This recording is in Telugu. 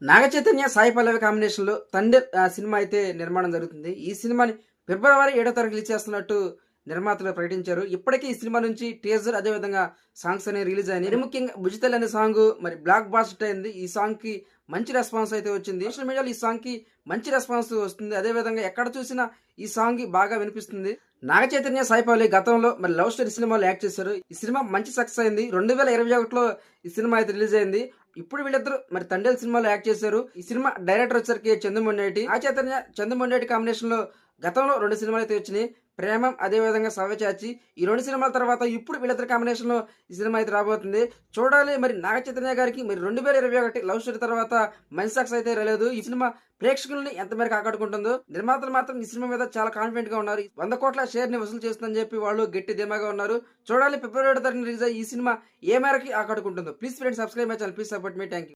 నాగ చైతన్య సాయి పల్లవి కాంబినేషన్ లో తండేల్ సినిమా అయితే నిర్మాణం జరుగుతుంది. ఈ సినిమాని ఫిబ్రవరి 7వ తారీఖు రిలీజ్ చేస్తున్నట్టు నిర్మాతలు ప్రకటించారు. ఇప్పటికే ఈ సినిమా నుంచి టీజర్ అదే విధంగా సాంగ్స్ అనేవి రిలీజ్ అయినాయి. మరి ముఖ్యంగా భుజితల్ అనే సాంగ్ మరి బ్లాక్ బాస్టర్ అయింది. ఈ సాంగ్ కి మంచి రెస్పాన్స్ అయితే వచ్చింది. సోషల్ మీడియాలో ఈ సాంగ్ కి మంచి రెస్పాన్స్ వస్తుంది. అదే విధంగా ఎక్కడ చూసినా ఈ సాంగ్ బాగా వినిపిస్తుంది. నాగ చైతన్య సాయి పల్లవి గతంలో మరి లవ్ స్టోరీ సినిమాలో యాక్ట్ చేశారు. ఈ సినిమా మంచి సక్సెస్ అయింది. 2021లో ఈ సినిమా అయితే రిలీజ్ అయింది. ఇప్పుడు వీళ్ళిద్దరు మరి తండేల్ సినిమాలో యాక్ట్ చేశారు. ఈ సినిమా డైరెక్టర్ వచ్చరికి చంద్రమోహన్ ఆ చైతన్య చంద్రమోహన్ రెడ్డి కాంబినేషన్ లో గతంలో 2 సినిమాలు అయితే వచ్చినాయి. ప్రేమం అదే విధంగా సవ్యచాచి. ఈ 2 సినిమాల తర్వాత ఇప్పుడు వీళ్ళిద్దరు కాంబినేషన్ లో ఈ సినిమా అయితే రాబోతుంది. చూడాలి మరి నాగ చైతన్య గారికి మరి 2021 లవ్ స్టోరీ తర్వాత మంచి సక్సెస్ అయితే రాలేదు. ఈ సినిమా ప్రేక్షకుల్ని ఎంత మేరకు ఆకట్టుకుంటుందో. నిర్మాతలు మాత్రం ఈ సినిమా మీద చాలా కాన్ఫిడెంట్ గా ఉన్నారు. 100 కోట్ల షేర్ ని వసూలు చేస్తుందని చెప్పి వాళ్ళు గట్టి ధీమాగా ఉన్నారు. చూడాలి ఫిబ్రవరి 7వ తారీఖున రిలీజ్ అయ్యి ఈ సినిమా ఏ మేరకు ఆకట్టుకుంటుందో. Please friends subscribe my channel. Please support me. Thank you.